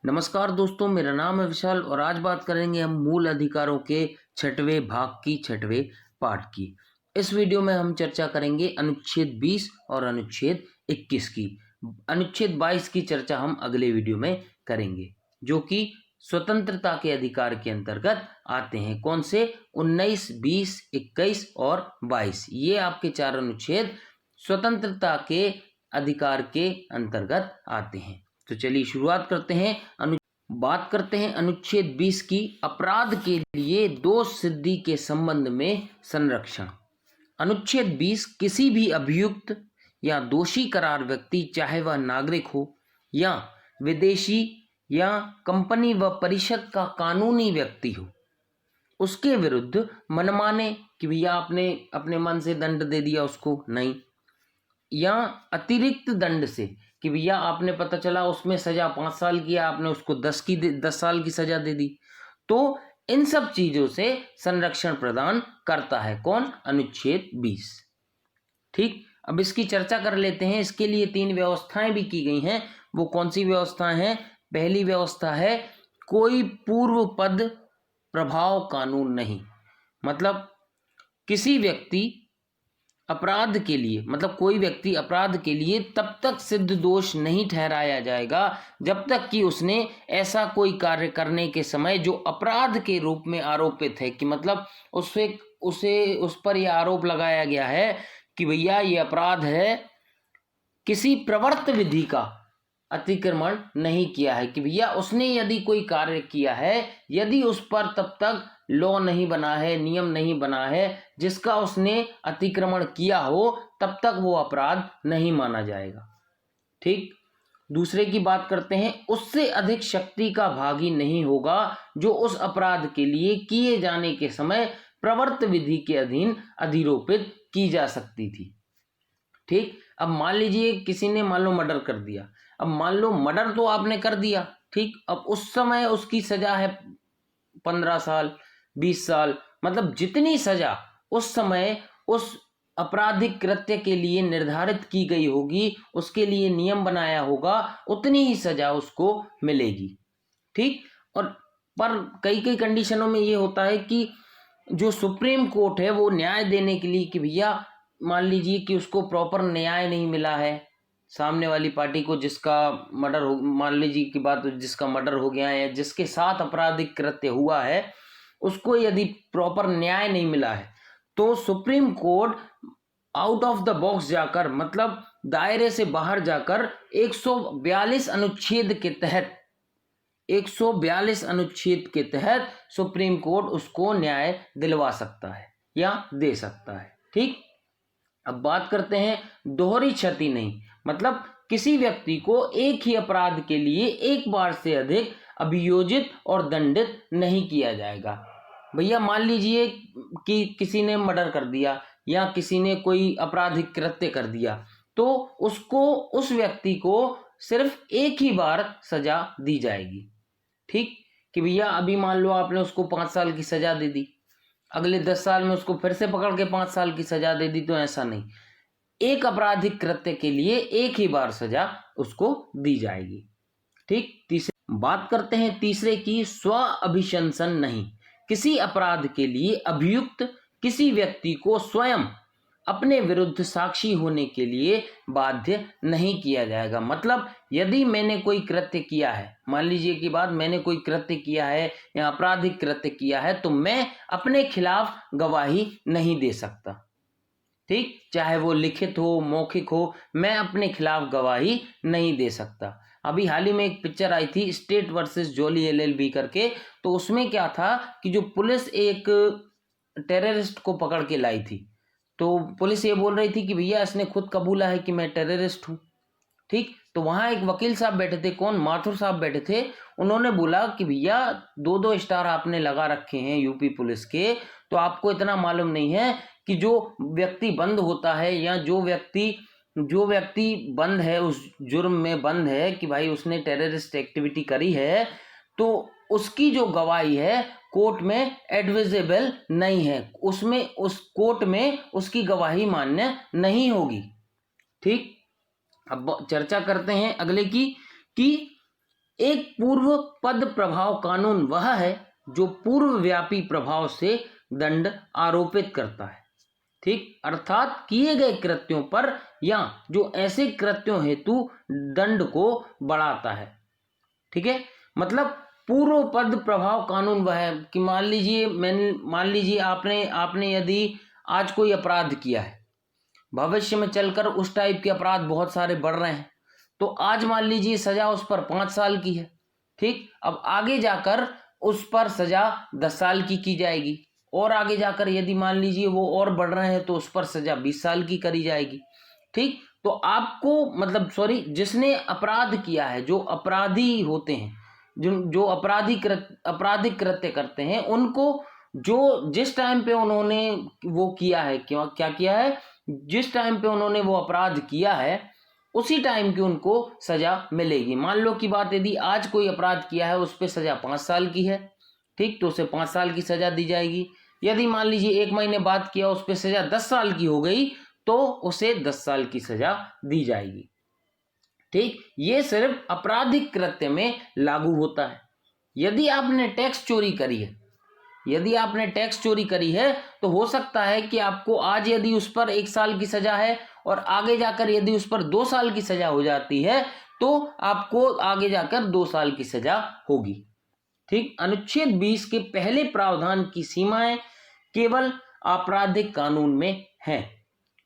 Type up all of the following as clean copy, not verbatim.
नमस्कार दोस्तों, मेरा नाम है विशाल और आज बात करेंगे हम मूल अधिकारों के छठवें भाग की छठवें पार्ट की। इस वीडियो में हम चर्चा करेंगे अनुच्छेद 20 और अनुच्छेद 21 की। अनुच्छेद 22 की चर्चा हम अगले वीडियो में करेंगे, जो कि स्वतंत्रता के अधिकार के अंतर्गत आते हैं। कौन से? 19, 20, 21 और 22। ये आपके चार अनुच्छेद स्वतंत्रता के अधिकार के अंतर्गत आते हैं। तो चलिए शुरुआत करते हैं। बात करते हैं अनुच्छेद 20 की, अपराध के लिए दोष सिद्धि के संबंध में संरक्षण। अनुच्छेद 20 किसी भी अभियुक्त या दोषी करार व्यक्ति, चाहे वह नागरिक हो या विदेशी या कंपनी व परिषद का कानूनी व्यक्ति हो, उसके विरुद्ध मनमाने कि भैया आपने अपने मन से दंड दे दिया उसको, नहीं, या अतिरिक्त दंड से कि भैया आपने पता चला उसमें सजा 5 साल की है, आपने उसको 10 साल की सजा दे दी, तो इन सब चीजों से संरक्षण प्रदान करता है कौन? अनुच्छेद 20। ठीक, अब इसकी चर्चा कर लेते हैं। इसके लिए 3 व्यवस्थाएं भी की गई हैं। वो कौन सी व्यवस्था है? पहली व्यवस्था है कोई पूर्व पद प्रभाव कानून नहीं। मतलब किसी व्यक्ति अपराध के लिए, मतलब कोई व्यक्ति अपराध के लिए तब तक सिद्ध दोष नहीं ठहराया जाएगा जब तक कि उसने ऐसा कोई कार्य करने के समय जो अपराध के रूप में आरोपित है, कि मतलब उस पर यह आरोप लगाया गया है कि भैया ये अपराध है, किसी प्रवर्त विधि का अतिक्रमण नहीं किया है, कि भैया उसने यदि कोई कार्य किया है, यदि उस पर तब तक लॉ नहीं बना है, नियम नहीं बना है जिसका उसने अतिक्रमण किया हो, तब तक वो अपराध नहीं माना जाएगा। ठीक, दूसरे की बात करते हैं, उससे अधिक शक्ति का भागी नहीं होगा जो उस अपराध के लिए किए जाने के समय प्रवर्त विधि के अधीन अधिरोपित की जा सकती थी। ठीक, अब मान लीजिए किसी ने मान लो मर्डर कर दिया। अब मान लो मर्डर तो आपने कर दिया, ठीक, अब उस समय उसकी सजा है 15 साल, 20 साल, मतलब जितनी सजा उस समय उस आपराधिक कृत्य के लिए निर्धारित की गई होगी, उसके लिए नियम बनाया होगा, उतनी ही सजा उसको मिलेगी। ठीक, और पर कई कई कंडीशनों में ये होता है कि जो सुप्रीम कोर्ट है वो न्याय देने के लिए, कि भैया मान लीजिए कि उसको प्रॉपर न्याय नहीं मिला है, सामने वाली पार्टी को जिसका मर्डर हो, मान लीजिए की बात, जिसका मर्डर हो गया है, जिसके साथ आपराधिक कृत्य हुआ है, उसको यदि प्रॉपर न्याय नहीं मिला है, तो supreme court out of the box जाकर, मतलब दायरे से बाहर जाकर 142 अनुच्छेद के तहत 142 अनुच्छेद के तहत सुप्रीम कोर्ट उसको न्याय दिलवा सकता है या दे सकता है। ठीक, अब बात करते हैं दोहरी क्षति नहीं। मतलब किसी व्यक्ति को एक ही अपराध के लिए एक बार से अधिक अभियोजित और दंडित नहीं किया जाएगा। भैया मान लीजिए कि किसी ने मर्डर कर दिया या किसी ने कोई आपराधिक कृत्य कर दिया, तो उसको, उस व्यक्ति को सिर्फ एक ही बार सजा दी जाएगी। ठीक, कि भैया अभी मान लो आपने उसको 5 साल की सजा दे दी, अगले 10 साल में उसको फिर से पकड़ के 5 साल की सजा दे दी, तो ऐसा नहीं, एक आपराधिक कृत्य के लिए एक ही बार सजा उसको दी जाएगी। ठीक, तीसरे बात करते हैं तीसरे की, स्व अभिशंसन नहीं। किसी अपराध के लिए अभियुक्त किसी व्यक्ति को स्वयं अपने विरुद्ध साक्षी होने के लिए बाध्य नहीं किया जाएगा। मतलब यदि मैंने कोई कृत्य किया है, मान लीजिए कि बात, मैंने कोई कृत्य किया है या आपराधिक कृत्य किया है, तो मैं अपने खिलाफ गवाही नहीं दे सकता। ठीक, चाहे वो लिखित हो, मौखिक हो, मैं अपने खिलाफ गवाही नहीं दे सकता। अभी हाल ही में एक पिक्चर आई थी स्टेट वर्सेस जॉली एलएलबी करके, तो उसमें क्या था कि जो पुलिस एक टेररिस्ट को पकड़ के लाई थी, तो पुलिस ये बोल रही थी कि भैया इसने खुद कबूला है कि मैं टेररिस्ट हूँ। ठीक, तो वहां एक वकील साहब बैठे थे, कौन? माथुर साहब बैठे थे। उन्होंने बोला कि भैया 2-2 स्टार आपने लगा रखे हैं यूपी पुलिस के, तो आपको इतना मालूम नहीं है कि जो व्यक्ति बंद होता है या जो व्यक्ति बंद है, उस जुर्म में बंद है कि भाई उसने टेररिस्ट एक्टिविटी करी है, तो उसकी जो गवाही है कोर्ट में एडमिसिबल नहीं है, उसमें उस कोर्ट में उसकी गवाही मान्य नहीं होगी। ठीक, अब चर्चा करते हैं अगले की, कि एक पूर्व पद प्रभाव कानून वह है जो पूर्व व्यापी प्रभाव से दंड आरोपित करता है। ठीक, अर्थात किए गए कृत्यों पर या जो ऐसे कृत्यों हेतु दंड को बढ़ाता है। ठीक है, मतलब पूर्व पद प्रभाव कानून वह है कि मान लीजिए आपने यदि आज कोई अपराध किया है, भविष्य में चलकर उस टाइप के अपराध बहुत सारे बढ़ रहे हैं, तो आज मान लीजिए सजा उस पर 5 साल की है। ठीक, अब आगे जाकर उस पर सजा 10 साल की जाएगी, और आगे जाकर यदि मान लीजिए वो और बढ़ रहे हैं तो उस पर सजा 20 साल की करी जाएगी। ठीक, तो आपको मतलब जिसने अपराध किया है, जो अपराधी होते हैं, जो आपराधिक कृत्य करते हैं, उनको जो जिस टाइम पे उन्होंने वो किया है, क्या किया है, जिस टाइम पे उन्होंने वो अपराध किया है उसी टाइम की उनको सजा मिलेगी। मान लो की बात, यदि आज कोई अपराध किया है उस पे सजा 5 साल की है, ठीक, तो उसे 5 साल की सजा दी जाएगी। यदि मान लीजिए 1 महीने बाद किया, उस पे सजा 10 साल की हो गई, तो उसे 10 साल की सजा दी जाएगी। ठीक, ये सिर्फ आपराधिक कृत्य में लागू होता है। यदि आपने टैक्स चोरी करी है, तो हो सकता है कि आपको आज यदि उस पर 1 साल की सजा है और आगे जाकर यदि उस पर 2 साल की सजा हो जाती है, तो आपको आगे जाकर 2 साल की सजा होगी। ठीक, अनुच्छेद 20 के पहले प्रावधान की सीमाएं केवल आपराधिक कानून में हैं।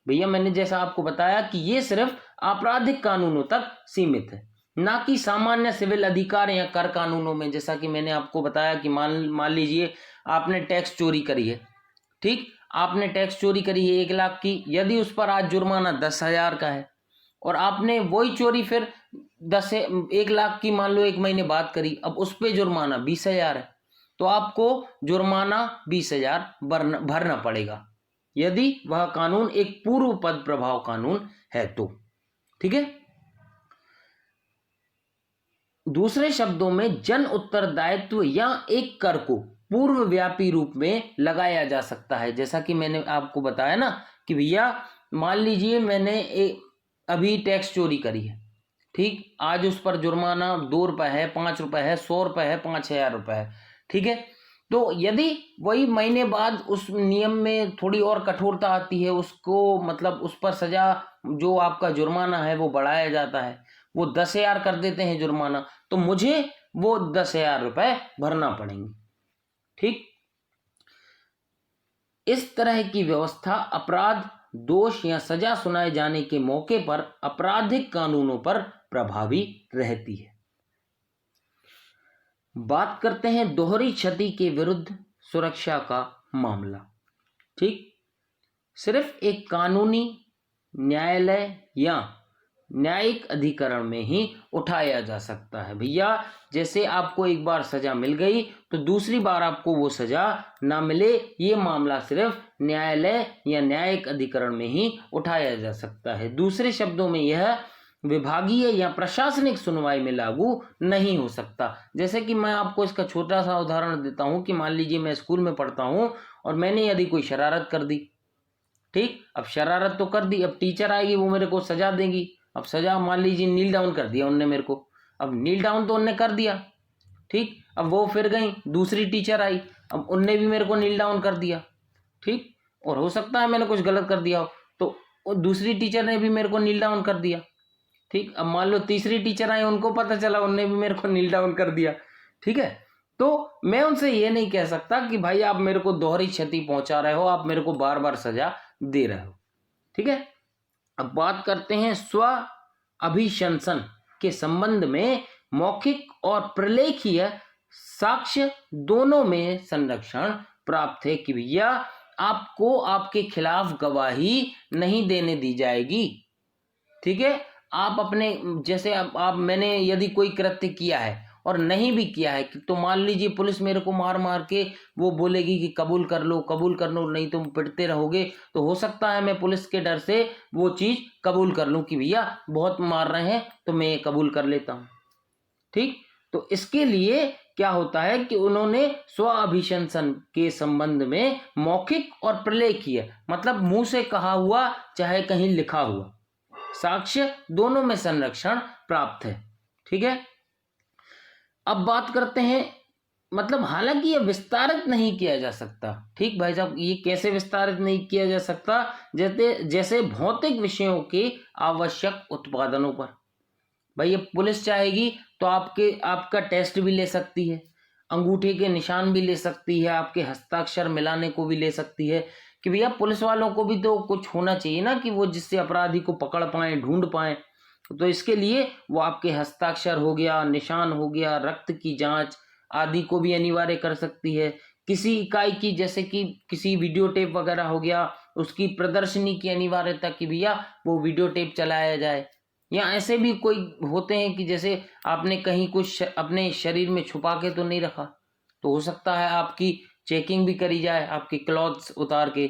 भैया मैंने जैसा आपको बताया कि ये सिर्फ आपराधिक कानूनों तक सीमित है, ना कि सामान्य सिविल अधिकार या कर कानूनों में। जैसा कि मैंने आपको बताया कि मान लीजिए आपने टैक्स चोरी करी है, ठीक, आपने टैक्स चोरी करी है 1 लाख की, यदि उस पर आज जुर्माना 10,000 का है और आपने वही चोरी फिर 1 लाख की मान लो 1 महीने बाद करी, अब उस पे जुर्माना 20,000 है, तो आपको जुर्माना 20,000 भरना पड़ेगा, यदि वह कानून एक पूर्व पद प्रभाव कानून है तो। ठीक है, दूसरे शब्दों में जन उत्तरदायित्व या एक कर को पूर्व व्यापी रूप में लगाया जा सकता है। जैसा कि मैंने आपको बताया ना कि भैया मान लीजिए मैंने अभी टैक्स चोरी करी है, ठीक, आज उस पर जुर्माना 2 रुपए है, 5 रुपए है, 100 रुपए है, 5,000 रुपए है। ठीक है, तो यदि वही महीने बाद उस नियम में थोड़ी और कठोरता आती है, उसको मतलब उस पर सजा जो आपका जुर्माना है वो बढ़ाया जाता है, वो 10,000 कर देते हैं जुर्माना, तो मुझे वो 10,000 रुपए भरना पड़ेंगे। ठीक, इस तरह की व्यवस्था अपराध, दोष या सजा सुनाए जाने के मौके पर आपराधिक कानूनों पर प्रभावी रहती है। बात करते हैं दोहरी क्षति के विरुद्ध सुरक्षा का मामला। ठीक, सिर्फ एक कानूनी न्यायालय या न्यायिक अधिकरण में ही उठाया जा सकता है। भैया जैसे आपको एक बार सजा मिल गई तो दूसरी बार आपको वो सजा ना मिले, ये मामला सिर्फ न्यायालय या न्यायिक अधिकरण में ही उठाया जा सकता है। दूसरे शब्दों में यह विभागीय या प्रशासनिक सुनवाई में लागू नहीं हो सकता। जैसे कि मैं आपको इसका छोटा सा उदाहरण देता हूं कि मान लीजिए मैं स्कूल में पढ़ता हूं और मैंने यदि कोई शरारत कर दी, ठीक, अब शरारत तो कर दी, अब टीचर आएगी वो मेरे को सजा देगी। अब सजा मान लीजिए नील डाउन कर दिया उनने मेरे को, अब नील डाउन तो उनने कर दिया, ठीक, अब वो फिर गई दूसरी टीचर आई, अब उनने भी मेरे को नील डाउन कर दिया, ठीक, और हो सकता है मैंने कुछ गलत कर दिया हो तो दूसरी टीचर ने भी मेरे को नील डाउन कर दिया, ठीक। अब मान लो तीसरी टीचर आई, उनको पता चला, उनने भी मेरे को नील डाउन कर दिया, ठीक है। तो मैं उनसे ये नहीं कह सकता कि भाई आप मेरे को दोहरी क्षति पहुंचा रहे हो, आप मेरे को बार बार सजा दे रहे हो, ठीक है। अब बात करते हैं स्व अभिशंसन के संबंध में मौखिक और प्रलेखीय साक्ष्य दोनों में संरक्षण प्राप्त है कि भैया आपको आपके खिलाफ गवाही नहीं देने दी जाएगी, ठीक है। आप अपने जैसे आप मैंने यदि कोई कृत्य किया है और नहीं भी किया है तो मान लीजिए पुलिस मेरे को मार मार के वो बोलेगी कि कबूल कर लो नहीं तुम पिटते रहोगे, तो हो सकता है मैं पुलिस के डर से वो चीज कबूल कर लूं कि भैया बहुत मार रहे हैं तो मैं ये कबूल कर लेता हूं, ठीक। तो इसके लिए क्या होता है कि उन्होंने स्व अभिशंसन के संबंध में मौखिक और प्रलेखीय मतलब मुंह से कहा हुआ चाहे कहीं लिखा हुआ साक्ष्य दोनों में संरक्षण प्राप्त है, ठीक है। अब बात करते हैं, मतलब हालांकि ये विस्तारित नहीं किया जा सकता। ठीक भाई साहब, ये कैसे विस्तारित नहीं किया जा सकता? जैसे जैसे भौतिक विषयों के आवश्यक उत्पादनों पर। भाई ये पुलिस चाहेगी तो आपका टेस्ट भी ले सकती है, अंगूठे के निशान भी ले सकती है, आपके हस्ताक्षर मिलाने को भी ले सकती है कि भैया पुलिस वालों को भी तो कुछ होना चाहिए ना, कि वो जिससे अपराधी को पकड़ पाए, ढूंढ पाए। तो इसके लिए वो आपके हस्ताक्षर हो गया, निशान हो गया, रक्त की जांच आदि को भी अनिवार्य कर सकती है। किसी इकाई की, जैसे कि किसी वीडियो टेप वगैरह हो गया, उसकी प्रदर्शनी की अनिवार्यता कि भैया वो वीडियो टेप चलाया जाए। या ऐसे भी कोई होते हैं कि जैसे आपने कहीं कुछ अपने शरीर में छुपा के तो नहीं रखा, तो हो सकता है आपकी चेकिंग भी करी जाए, आपके क्लॉथ्स उतार के।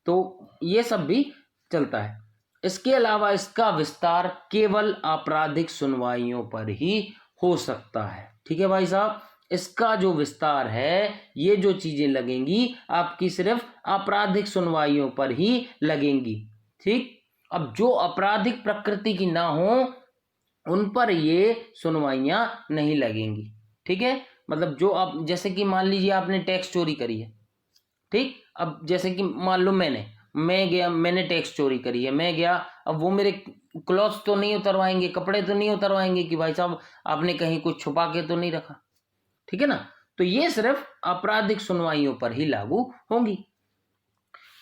तो ये सब भी चलता है। इसके अलावा इसका विस्तार केवल आपराधिक सुनवाइयों पर ही हो सकता है। ठीक है भाई साहब, इसका जो विस्तार है, ये जो चीजें लगेंगी आपकी सिर्फ आपराधिक सुनवाइयों पर ही लगेंगी। ठीक, अब जो आपराधिक प्रकृति की ना हो उन पर ये सुनवाइयां नहीं लगेंगी। ठीक है, मतलब जो आप, जैसे कि मान लीजिए आपने टैक्स चोरी करी है। ठीक, अब जैसे कि मान लो मैं गया, मैंने टैक्स चोरी करी है, मैं गया, अब वो मेरे क्लॉथ्स तो नहीं उतरवाएंगे, कपड़े तो नहीं उतरवाएंगे कि भाई साहब आपने कहीं कुछ छुपा के तो नहीं रखा। ठीक है ना, तो ये सिर्फ आपराधिक सुनवाइयों पर ही लागू होंगी।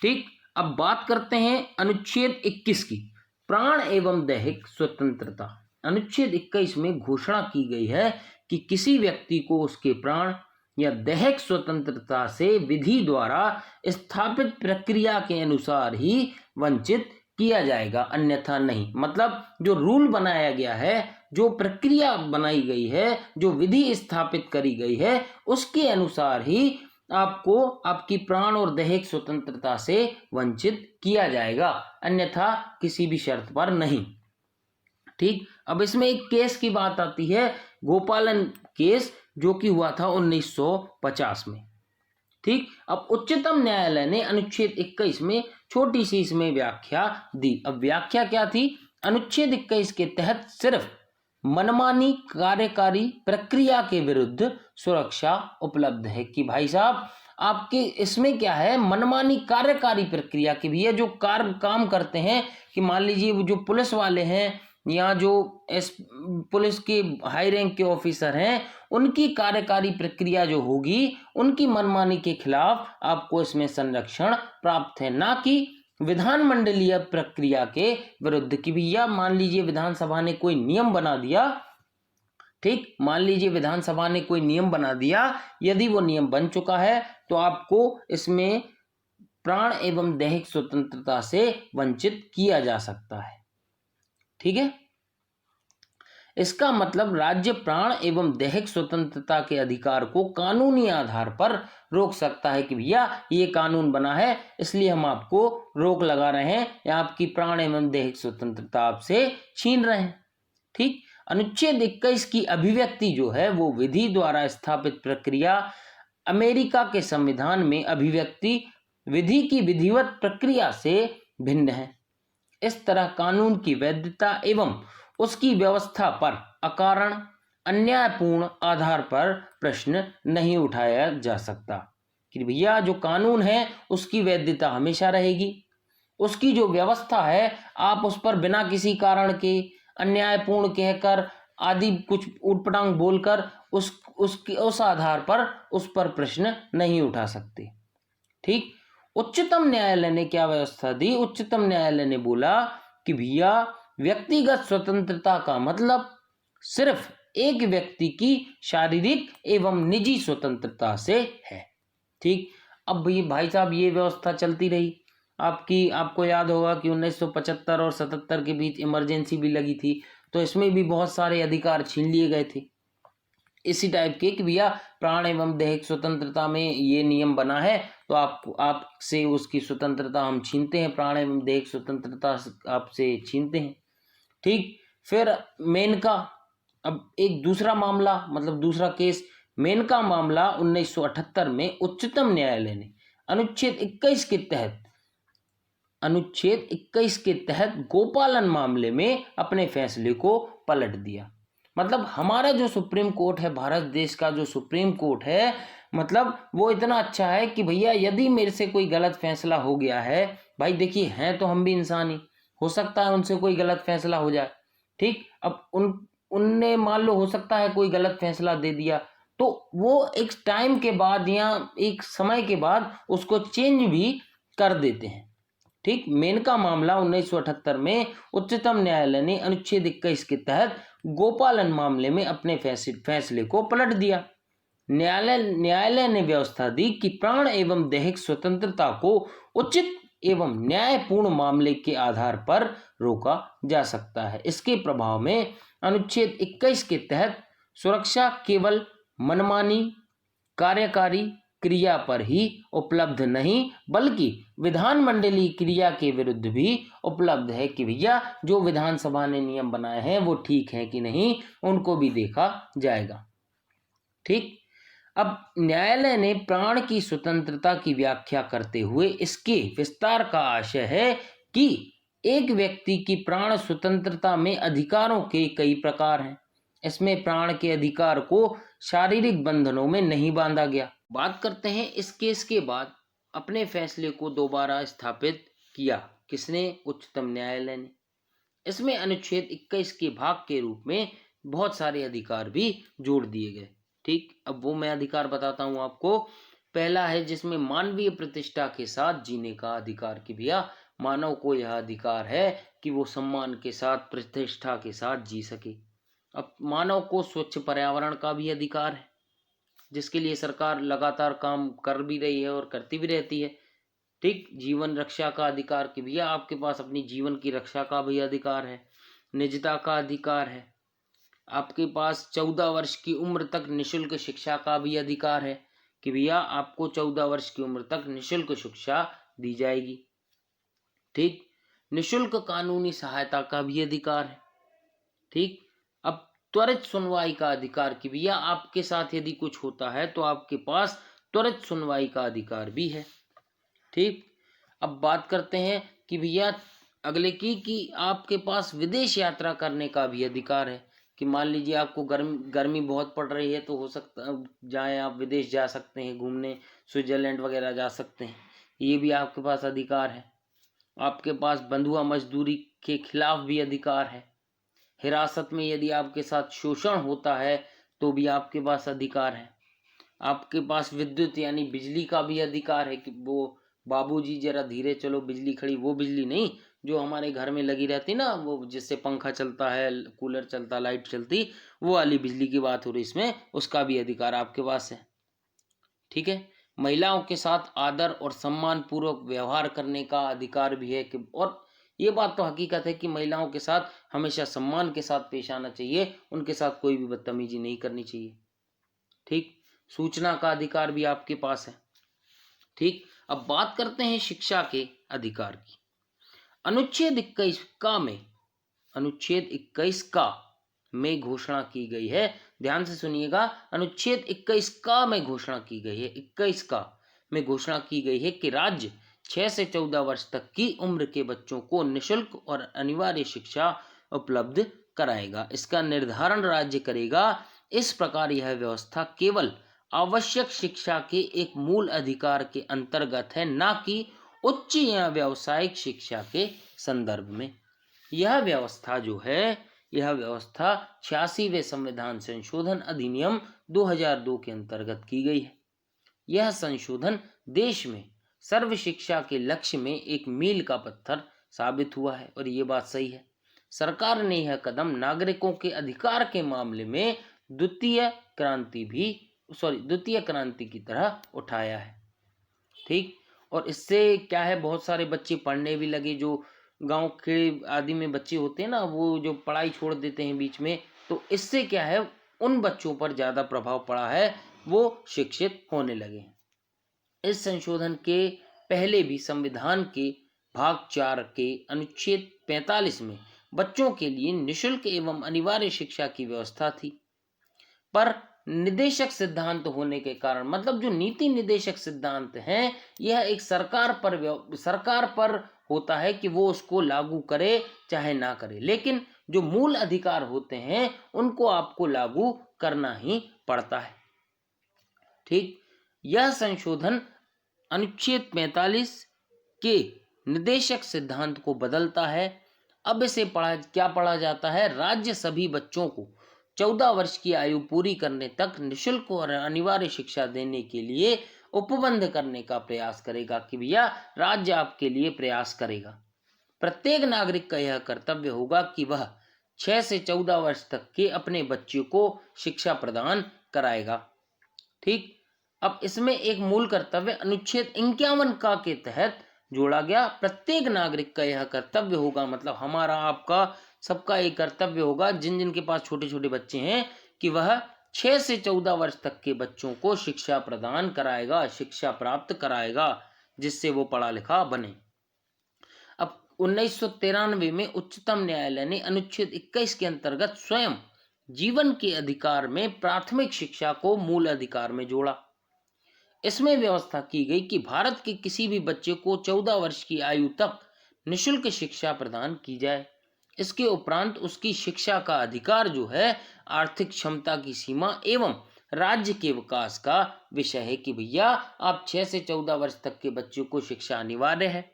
ठीक, अब बात करते हैं अनुच्छेद 21 की, प्राण एवं दैहिक स्वतंत्रता। अनुच्छेद 21 में घोषणा की गई है कि किसी व्यक्ति को उसके प्राण या दैहिक स्वतंत्रता से विधि द्वारा स्थापित प्रक्रिया के अनुसार ही वंचित किया जाएगा, अन्यथा नहीं। मतलब जो रूल बनाया गया है, जो प्रक्रिया बनाई गई है, जो विधि स्थापित करी गई है, उसके अनुसार ही आपको आपकी प्राण और दैहिक स्वतंत्रता से वंचित किया जाएगा, अन्यथा किसी भी शर्त पर नहीं। ठीक, अब इसमें एक केस की बात आती है, गोपालन केस, जो कि हुआ था 1950 में। ठीक, अब उच्चतम न्यायालय ने अनुच्छेद 21 में छोटी सी इसमें व्याख्या दी। अब व्याख्या क्या थी? अनुच्छेद 21 के तहत सिर्फ मनमानी कार्यकारी प्रक्रिया के विरुद्ध सुरक्षा उपलब्ध है। कि भाई साहब आपके इसमें क्या है, मनमानी कार्यकारी प्रक्रिया की भी है, जो काम करते हैं, कि मान लीजिए जो पुलिस वाले हैं या जो पुलिस के हाई रैंक के ऑफिसर हैं, उनकी कार्यकारी प्रक्रिया जो होगी, उनकी मनमानी के खिलाफ आपको इसमें संरक्षण प्राप्त है, ना कि विधानमंडलीय प्रक्रिया के विरुद्ध। कि भैया मान लीजिए विधानसभा ने कोई नियम बना दिया, ठीक, मान लीजिए विधानसभा ने कोई नियम बना दिया, यदि वो नियम बन चुका है तो आपको इसमें प्राण एवं दैहिक स्वतंत्रता से वंचित किया जा सकता है। ठीक है, इसका मतलब राज्य प्राण एवं दैहिक स्वतंत्रता के अधिकार को कानूनी आधार पर रोक सकता है कि भैया ये कानून बना है, इसलिए हम आपको रोक लगा रहे हैं या आपकी प्राण एवं दैहिक स्वतंत्रता आपसे छीन रहे हैं। ठीक, अनुच्छेद 21 की अभिव्यक्ति जो है वो विधि द्वारा स्थापित प्रक्रिया, अमेरिका के संविधान में अभिव्यक्ति विधि की विधिवत प्रक्रिया से भिन्न है। इस तरह कानून की वैधता एवं उसकी व्यवस्था पर अकारण अन्यायपूर्ण आधार पर प्रश्न नहीं उठाया जा सकता। कि भैया जो कानून है उसकी वैधता हमेशा रहेगी, उसकी जो व्यवस्था है आप उस पर बिना किसी कारण के अन्यायपूर्ण कहकर आदि कुछ उटपटांग बोलकर उस आधार पर उस पर प्रश्न नहीं उठा सकते। ठीक, उच्चतम न्यायालय ने क्या व्यवस्था दी? उच्चतम न्यायालय ने बोला कि भैया व्यक्तिगत स्वतंत्रता का मतलब सिर्फ एक व्यक्ति की शारीरिक एवं निजी स्वतंत्रता से है। ठीक, अब भाई साहब ये व्यवस्था चलती रही, आपको याद होगा कि 1975 और 77 के बीच इमरजेंसी भी लगी थी, तो इसमें भी बहुत सारे अधिकार छीन लिए गए थे इसी टाइप के, कि भैया प्राण एवं दैहिक स्वतंत्रता में ये नियम बना है तो आपसे उसकी स्वतंत्रता हम छीनते हैं, प्राण एवं दैहिक स्वतंत्रता आपसे छीनते हैं। ठीक, फिर मेनका, अब एक दूसरा मामला, मतलब दूसरा केस, मेनका मामला 1978 में उच्चतम न्यायालय ने अनुच्छेद 21 के तहत गोपालन मामले में अपने फैसले को पलट दिया। मतलब हमारा जो सुप्रीम कोर्ट है, भारत देश का जो सुप्रीम कोर्ट है, मतलब वो इतना अच्छा है कि भैया यदि मेरे से कोई गलत फैसला हो गया है, भाई देखिए हैं तो हम भी इंसान ही, हो सकता है उनसे कोई गलत फैसला हो जाए, ठीक। अब उनने मान लो हो सकता है कोई गलत फैसला दे दिया, तो वो एक टाइम के बाद या एक समय के बाद उसको चेंज भी कर देते हैं, ठीक। मेनका मामला 1978 में उच्चतम न्यायालय ने अनुच्छेद 21 के तहत गोपालन मामले में अपने फैसले को पलट दिया। न्यायालय ने व्यवस्था दी कि प्राण एवं दैहिक स्वतंत्रता को उचित एवं न्यायपूर्ण मामले के आधार पर रोका जा सकता है। इसके प्रभाव में अनुच्छेद 21 के तहत सुरक्षा केवल मनमानी कार्यकारी क्रिया पर ही उपलब्ध नहीं, बल्कि विधानमंडलीय क्रिया के विरुद्ध भी उपलब्ध है कि भैया जो विधानसभा ने नियम बनाए हैं वो ठीक है कि नहीं, उनको भी देखा जाएगा, ठीक। अब न्यायालय ने प्राण की स्वतंत्रता की व्याख्या करते हुए इसके विस्तार का आशय है कि एक व्यक्ति की प्राण स्वतंत्रता में अधिकारों के कई प्रकार हैं। इसमें प्राण के अधिकार को शारीरिक बंधनों में नहीं बांधा गया। बात करते हैं इस केस के बाद अपने फैसले को दोबारा स्थापित किया किसने? उच्चतम न्यायालय ने। इसमें अनुच्छेद 21 के भाग के रूप में बहुत सारे अधिकार भी जोड़ दिए गए, ठीक। अब वो मैं अधिकार बताता हूं आपको। पहला है जिसमें मानवीय प्रतिष्ठा के साथ जीने का अधिकार, कि भैया मानव को यह अधिकार है कि वो सम्मान के साथ प्रतिष्ठा के साथ जी सके। अब मानव को स्वच्छ पर्यावरण का भी अधिकार है, जिसके लिए सरकार लगातार काम कर भी रही है और करती भी रहती है, ठीक। जीवन रक्षा का अधिकार, कि भैया आपके पास अपनी जीवन की रक्षा का भी अधिकार है। निजता का अधिकार है। आपके पास 14 वर्ष की उम्र तक निशुल्क शिक्षा का भी अधिकार है, कि भैया आपको 14 वर्ष की उम्र तक निशुल्क शिक्षा दी जाएगी, ठीक। निशुल्क कानूनी सहायता का भी अधिकार है, ठीक। अब त्वरित सुनवाई का अधिकार, कि भैया आपके साथ यदि कुछ होता है तो आपके पास त्वरित सुनवाई का अधिकार भी है, ठीक। अब बात करते हैं कि भैया अगले की कि आपके पास विदेश यात्रा करने का भी अधिकार है, कि मान लीजिए आपको गर्मी बहुत पड़ रही है तो हो सकता जाए आप विदेश जा सकते हैं घूमने, स्विट्जरलैंड वगैरह जा सकते हैं, ये भी आपके पास अधिकार है। आपके पास बंधुआ मजदूरी के खिलाफ भी अधिकार है। हिरासत में यदि आपके साथ शोषण होता है तो भी आपके पास अधिकार है। आपके पास विद्युत यानी बिजली का भी अधिकार है, कि वो बाबूजी जरा धीरे चलो, बिजली खड़ी, वो बिजली नहीं जो हमारे घर में लगी रहती ना, वो जिससे पंखा चलता है, कूलर चलता, लाइट चलती, वो वाली बिजली की बात हो रही इसमें, उसका भी अधिकार आपके पास है, ठीक है। महिलाओं के साथ आदर और सम्मान पूर्वक व्यवहार करने का अधिकार भी है, कि और ये बात तो हकीकत है कि महिलाओं के साथ हमेशा सम्मान के साथ पेश आना चाहिए, उनके साथ कोई भी बदतमीजी नहीं करनी चाहिए, ठीक। सूचना का अधिकार भी आपके पास है, ठीक। अब बात करते हैं शिक्षा के अधिकार की। अनुच्छेद 21 का में अनुच्छेद 21 का में घोषणा की गई है, ध्यान से सुनिएगा, अनुच्छेद 21 का में घोषणा की गई है, 21 का में घोषणा की गई है कि राज्य 6 से 14 वर्ष तक की उम्र के बच्चों को निशुल्क और अनिवार्य शिक्षा उपलब्ध कराएगा। इसका निर्धारण राज्य करेगा। इस प्रकार यह व्यवस्था केवल आवश्यक शिक्षा के एक मूल अधिकार के अंतर्गत है, ना कि उच्च या व्यावसायिक शिक्षा के संदर्भ में। यह व्यवस्था जो है, यह व्यवस्था 86वें संविधान संशोधन अधिनियम 2002 के अंतर्गत की गई है। यह संशोधन देश में सर्व शिक्षा के लक्ष्य में एक मील का पत्थर साबित हुआ है, और ये बात सही है। सरकार ने यह कदम नागरिकों के अधिकार के मामले में द्वितीय क्रांति की तरह उठाया है, ठीक। और इससे क्या है, बहुत सारे बच्चे पढ़ने भी लगे, जो गांव के आदि में बच्चे होते हैं ना, वो जो पढ़ाई छोड़ देते हैं बीच में, तो इससे क्या है, उन बच्चों पर ज़्यादा प्रभाव पड़ा है, वो शिक्षित होने लगे हैं। इस संशोधन के पहले भी संविधान के भाग 4 के अनुच्छेद 45 में बच्चों के लिए निशुल्क एवं अनिवार्य शिक्षा की व्यवस्था थी, पर निदेशक सिद्धांत होने के कारण, मतलब जो नीति निदेशक सिद्धांत हैं, यह एक सरकार पर होता है कि वो उसको लागू करे चाहे ना करे, लेकिन जो मूल अधिकार होते हैं उनको आपको लागू करना ही पड़ता है। ठीक, यह संशोधन अनुच्छेद 45 के निर्देशक सिद्धांत को बदलता है। अब इसे पढ़ा जाता है, राज्य सभी बच्चों को 14 वर्ष की आयु पूरी करने तक निःशुल्क और अनिवार्य शिक्षा देने के लिए उपबंध करने का प्रयास करेगा कि भैया राज्य आपके लिए प्रयास करेगा। प्रत्येक नागरिक का यह कर्तव्य होगा कि वह 6 से 14 वर्ष तक के अपने बच्चे को शिक्षा प्रदान कराएगा। ठीक, अब इसमें एक मूल कर्तव्य अनुच्छेद 51 का के तहत जोड़ा गया। प्रत्येक नागरिक का यह कर्तव्य होगा, मतलब हमारा आपका सबका एक कर्तव्य होगा, जिन जिन के पास छोटे छोटे बच्चे हैं, कि वह 6 से 14 वर्ष तक के बच्चों को शिक्षा प्रदान कराएगा, शिक्षा प्राप्त कराएगा, जिससे वो पढ़ा लिखा बने। अब 1993 में उच्चतम न्यायालय ने अनुच्छेद 21 के अंतर्गत स्वयं जीवन के अधिकार में प्राथमिक शिक्षा को मूल अधिकार में जोड़ा। इसमें व्यवस्था की गई कि भारत के किसी भी बच्चे को 14 वर्ष की आयु तक निःशुल्क शिक्षा प्रदान की जाए। इसके उपरांत उसकी शिक्षा का अधिकार जो है आर्थिक क्षमता की सीमा एवं राज्य के विकास का विषय है कि भैया आप 6 से 14 वर्ष तक के बच्चों को शिक्षा अनिवार्य है,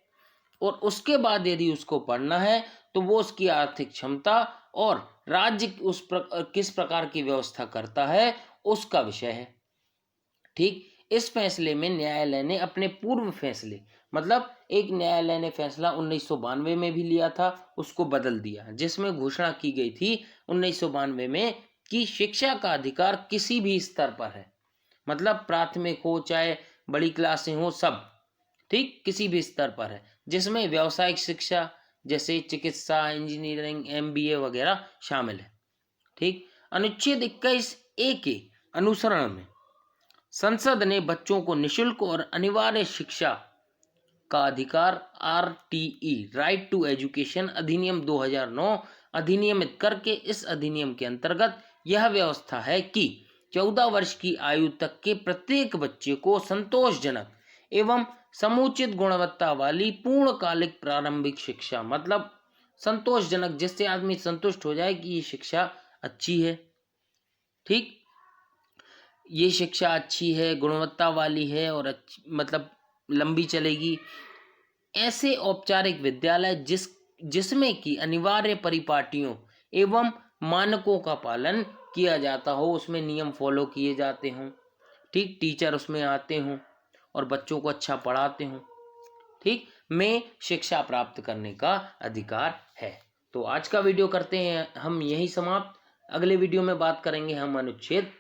और उसके बाद यदि उसको पढ़ना है तो वो उसकी आर्थिक क्षमता और राज्य किस प्रकार की व्यवस्था करता है उसका विषय है। ठीक, इस फैसले में न्यायालय ने अपने पूर्व फैसले, मतलब एक न्यायालय ने फैसला 1992 में भी लिया था, उसको बदल दिया, जिसमें घोषणा की गई थी 1992 में कि शिक्षा का अधिकार किसी भी स्तर पर है, मतलब प्राथमिक हो चाहे बड़ी क्लासें हो, सब ठीक किसी भी स्तर पर है, जिसमें व्यावसायिक शिक्षा जैसे चिकित्सा, इंजीनियरिंग, MBA वगैरह शामिल है। ठीक, अनुच्छेद 21A के अनुसरण में संसद ने बच्चों को निःशुल्क और अनिवार्य शिक्षा का अधिकार RTE राइट टू एजुकेशन अधिनियम 2009 अधिनियमित करके इस अधिनियम के अंतर्गत यह व्यवस्था है कि 14 वर्ष की आयु तक के प्रत्येक बच्चे को संतोषजनक एवं समुचित गुणवत्ता वाली पूर्णकालिक प्रारंभिक शिक्षा, मतलब संतोषजनक, जिससे आदमी संतुष्ट हो जाए कि ये शिक्षा अच्छी है, ठीक, ये शिक्षा अच्छी है, गुणवत्ता वाली है और मतलब लंबी चलेगी, ऐसे औपचारिक विद्यालय जिसमें कि अनिवार्य परिपाटियों एवं मानकों का पालन किया जाता हो, उसमें नियम फॉलो किए जाते हों, ठीक, टीचर उसमें आते हों और बच्चों को अच्छा पढ़ाते हों, ठीक, में शिक्षा प्राप्त करने का अधिकार है। तो आज का वीडियो करते हैं हम यही समाप्त। अगले वीडियो में बात करेंगे हम अनुच्छेद